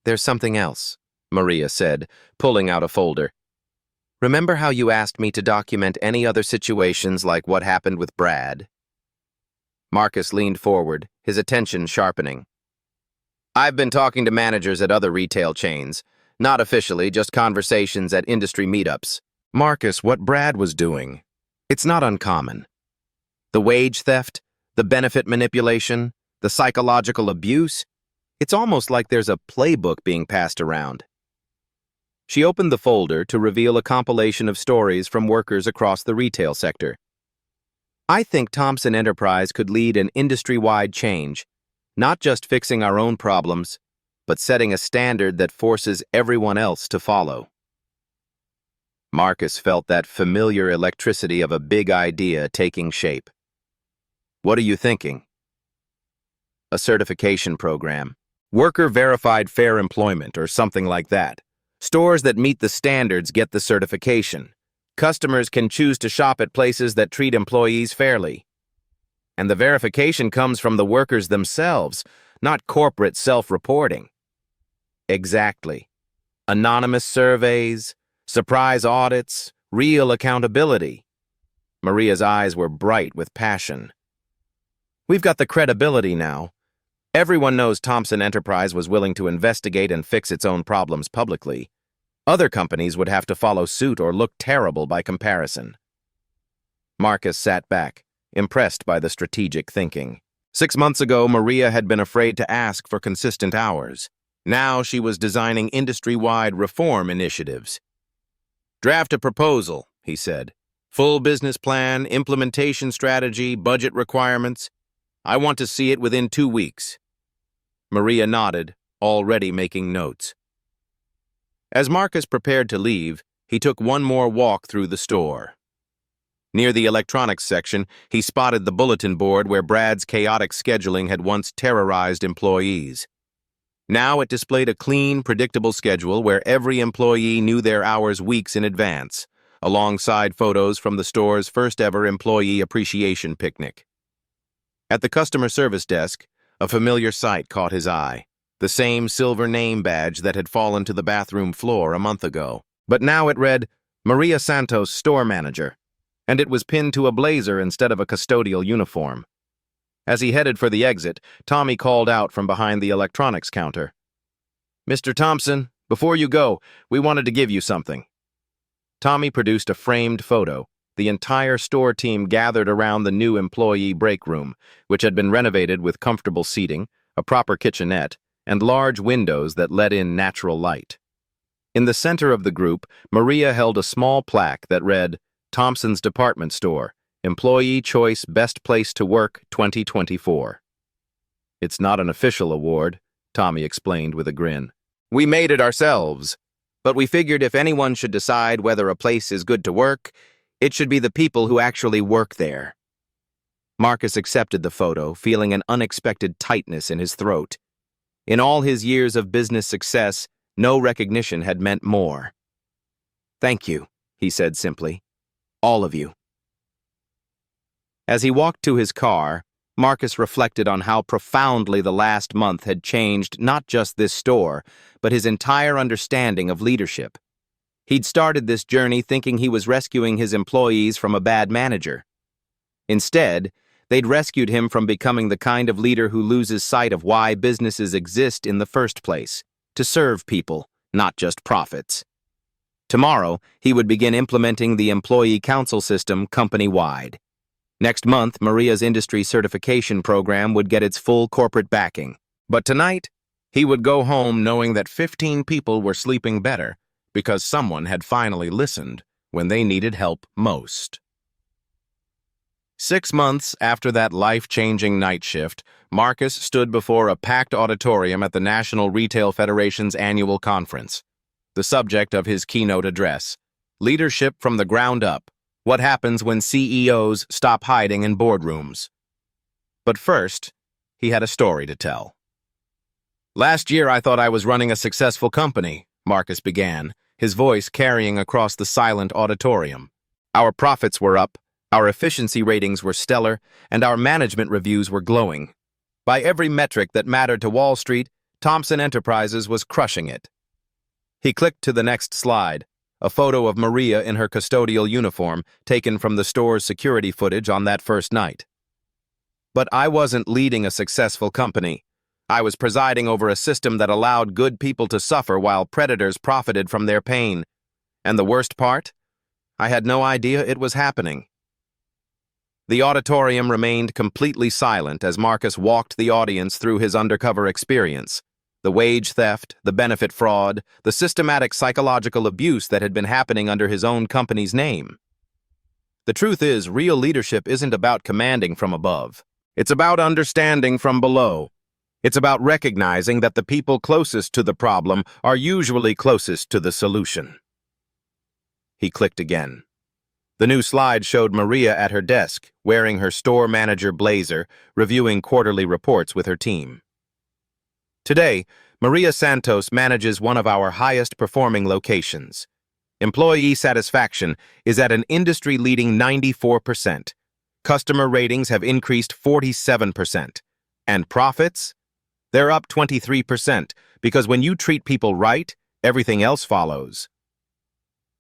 Speaker 2: "There's something else," Maria said, pulling out a folder. "Remember how you asked me to document any other situations like what happened with Brad?" Marcus leaned forward, his attention sharpening. "I've been talking to managers at other retail chains. Not officially, just conversations at industry meetups." Marcus, what Brad was doing. It's not uncommon. The wage theft, the benefit manipulation, the psychological abuse, it's almost like there's a playbook being passed around. She opened the folder to reveal a compilation of stories from workers across the retail sector. I think Thompson Enterprise could lead an industry-wide change, not just fixing our own problems, but setting a standard that forces everyone else to follow. Marcus felt that familiar electricity of a big idea taking shape. What are you thinking? A certification program. Worker-verified fair employment or something like that. Stores that meet the standards get the certification. Customers can choose to shop at places that treat employees fairly. And the verification comes from the workers themselves, not corporate self-reporting. Exactly. Anonymous surveys, surprise audits, real accountability. Maria's eyes were bright with passion. We've got the credibility now. Everyone knows Thompson Enterprise was willing to investigate and fix its own problems publicly. Other companies would have to follow suit or look terrible by comparison. Marcus sat back, impressed by the strategic thinking. 6 months ago, Maria had been afraid to ask for consistent hours. Now she was designing industry-wide reform initiatives. Draft a proposal, he said. Full business plan, implementation strategy, budget requirements. I want to see it within 2 weeks. Maria nodded, already making notes. As Marcus prepared to leave, he took one more walk through the store. Near the electronics section, he spotted the bulletin board where Brad's chaotic scheduling had once terrorized employees. Now it displayed a clean, predictable schedule where every employee knew their hours weeks in advance, alongside photos from the store's first-ever employee appreciation picnic. At the customer service desk, a familiar sight caught his eye. The same silver name badge that had fallen to the bathroom floor a month ago. But now it read, Maria Santos, store manager, and it was pinned to a blazer instead of a custodial uniform. As he headed for the exit, Tommy called out from behind the electronics counter. Mr. Thompson, before you go, we wanted to give you something. Tommy produced a framed photo. The entire store team gathered around the new employee break room, which had been renovated with comfortable seating, a proper kitchenette, and large windows that let in natural light. In the center of the group, Maria held a small plaque that read, Thompson's Department Store, Employee Choice Best Place to Work 2024. It's not an official award, Tommy explained with a grin. We made it ourselves, but we figured if anyone should decide whether a place is good to work, it should be the people who actually work there. Marcus accepted the photo, feeling an unexpected tightness in his throat. In all his years of business success, no recognition had meant more. Thank you, he said simply. All of you. As he walked to his car, Marcus reflected on how profoundly the last month had changed not just this store, but his entire understanding of leadership. He'd started this journey thinking he was rescuing his employees from a bad manager. Instead, they'd rescued him from becoming the kind of leader who loses sight of why businesses exist in the first place, to serve people, not just profits. Tomorrow, he would begin implementing the employee council system company-wide. Next month, Maria's industry certification program would get its full corporate backing. But tonight, he would go home knowing that 15 people were sleeping better because someone had finally listened when they needed help most. 6 months after that life-changing night shift, Marcus stood before a packed auditorium at the National Retail Federation's annual conference. The subject of his keynote address, Leadership from the Ground Up, What Happens When CEOs Stop Hiding in Boardrooms. But first, he had a story to tell. Last year I thought I was running a successful company, Marcus began, his voice carrying across the silent auditorium. Our profits were up, our efficiency ratings were stellar, and our management reviews were glowing. By every metric that mattered to Wall Street, Thompson Enterprises was crushing it. He clicked to the next slide, a photo of Maria in her custodial uniform taken from the store's security footage on that first night. But I wasn't leading a successful company. I was presiding over a system that allowed good people to suffer while predators profited from their pain. And the worst part? I had no idea it was happening. The auditorium remained completely silent as Marcus walked the audience through his undercover experience. The wage theft, the benefit fraud, the systematic psychological abuse that had been happening under his own company's name. The truth is, real leadership isn't about commanding from above. It's about understanding from below. It's about recognizing that the people closest to the problem are usually closest to the solution. He clicked again. The new slide showed Maria at her desk, wearing her store manager blazer, reviewing quarterly reports with her team. Today, Maria Santos manages one of our highest-performing locations. Employee satisfaction is at an industry-leading 94%. Customer ratings have increased 47%. And profits? They're up 23%, because when you treat people right, everything else follows.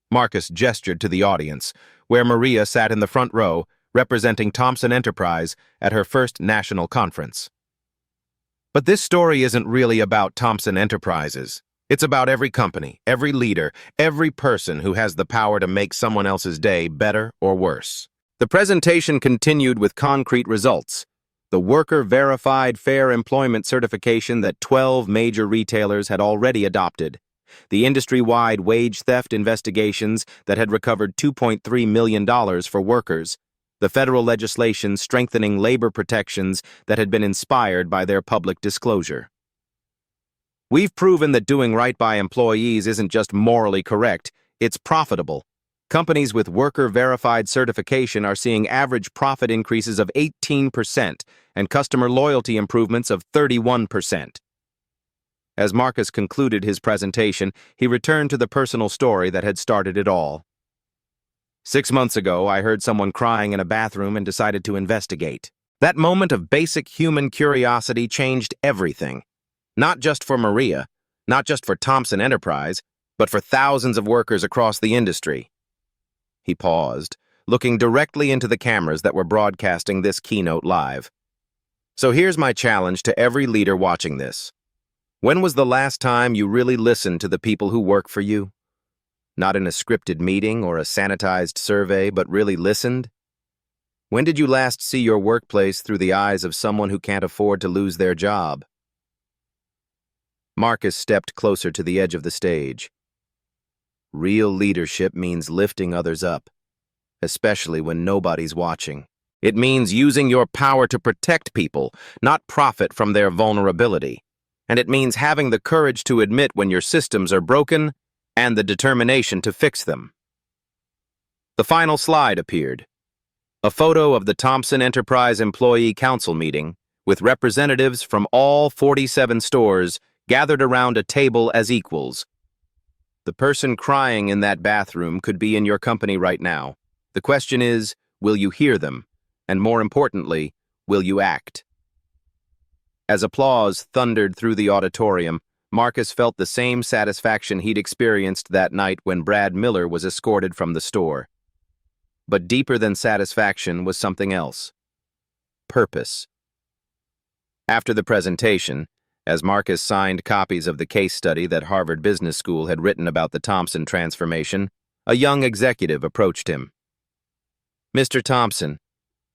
Speaker 2: Marcus gestured to the audience, where Maria sat in the front row, representing Thompson Enterprise at her first national conference. But this story isn't really about Thompson Enterprises. It's about every company, every leader, every person who has the power to make someone else's day better or worse. The presentation continued with concrete results. The worker-verified fair employment certification that 12 major retailers had already adopted. The industry-wide wage theft investigations that had recovered $2.3 million for workers. The federal legislation strengthening labor protections that had been inspired by their public disclosure. We've proven that doing right by employees isn't just morally correct, it's profitable. Companies with worker-verified certification are seeing average profit increases of 18% and customer loyalty improvements of 31%. As Marcus concluded his presentation, he returned to the personal story that had started it all. 6 months ago, I heard someone crying in a bathroom and decided to investigate. That moment of basic human curiosity changed everything. Not just for Maria, not just for Thompson Enterprise, but for thousands of workers across the industry. He paused, looking directly into the cameras that were broadcasting this keynote live. So here's my challenge to every leader watching this. When was the last time you really listened to the people who work for you? Not in a scripted meeting or a sanitized survey, but really listened? When did you last see your workplace through the eyes of someone who can't afford to lose their job? Marcus stepped closer to the edge of the stage. Real leadership means lifting others up, especially when nobody's watching. It means using your power to protect people, not profit from their vulnerability. And it means having the courage to admit when your systems are broken and the determination to fix them. The final slide appeared. A photo of the Thompson Enterprise Employee Council meeting with representatives from all 47 stores gathered around a table as equals. The person crying in that bathroom could be in your company right now. The question is, will you hear them? And more importantly, will you act? As applause thundered through the auditorium, Marcus felt the same satisfaction he'd experienced that night when Brad Miller was escorted from the store. But deeper than satisfaction was something else. Purpose. After the presentation, as Marcus signed copies of the case study that Harvard Business School had written about the Thompson transformation, a young executive approached him. Mr. Thompson,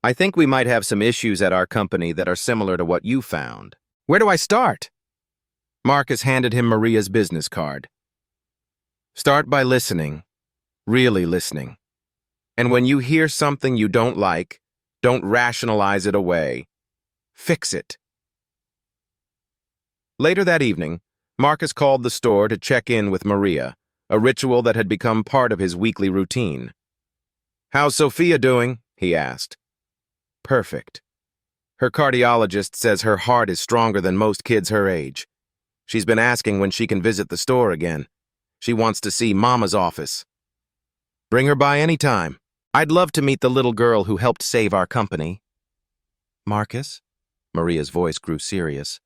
Speaker 2: I think we might have some issues at our company that are similar to what you found. Where do I start? Marcus handed him Maria's business card. Start by listening, really listening. And when you hear something you don't like, don't rationalize it away. Fix it. Later that evening, Marcus called the store to check in with Maria, a ritual that had become part of his weekly routine. How's Sophia doing? He asked. Perfect. Her cardiologist says her heart is stronger than most kids her age. She's been asking when she can visit the store again. She wants to see Mama's office. Bring her by any time. I'd love to meet the little girl who helped save our company. Marcus? Maria's voice grew serious.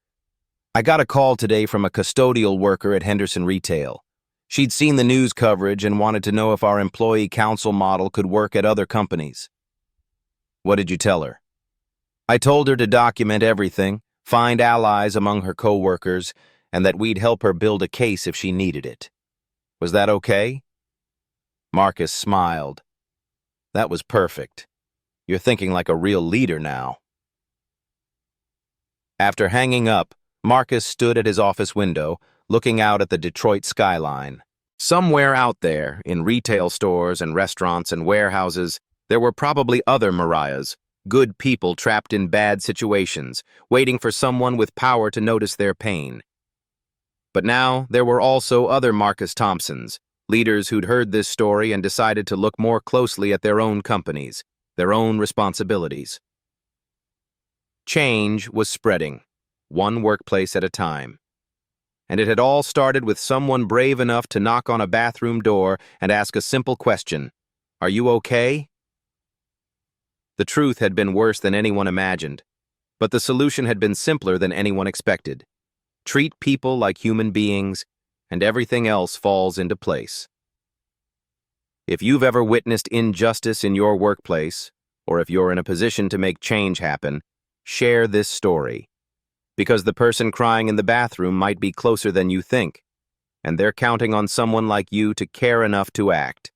Speaker 2: I got a call today from a custodial worker at Henderson Retail. She'd seen the news coverage and wanted to know if our employee council model could work at other companies. What did you tell her? I told her to document everything, find allies among her co-workers, and that we'd help her build a case if she needed it. Was that okay? Marcus smiled. That was perfect. You're thinking like a real leader now. After hanging up, Marcus stood at his office window, looking out at the Detroit skyline. Somewhere out there, in retail stores and restaurants and warehouses, there were probably other Mariahs, good people trapped in bad situations, waiting for someone with power to notice their pain. But now there were also other Marcus Thompsons, leaders who'd heard this story and decided to look more closely at their own companies, their own responsibilities. Change was spreading, one workplace at a time. And it had all started with someone brave enough to knock on a bathroom door and ask a simple question: "Are you okay?" The truth had been worse than anyone imagined, but the solution had been simpler than anyone expected. Treat people like human beings, and everything else falls into place. If you've ever witnessed injustice in your workplace, or if you're in a position to make change happen, share this story. Because the person crying in the bathroom might be closer than you think, and they're counting on someone like you to care enough to act.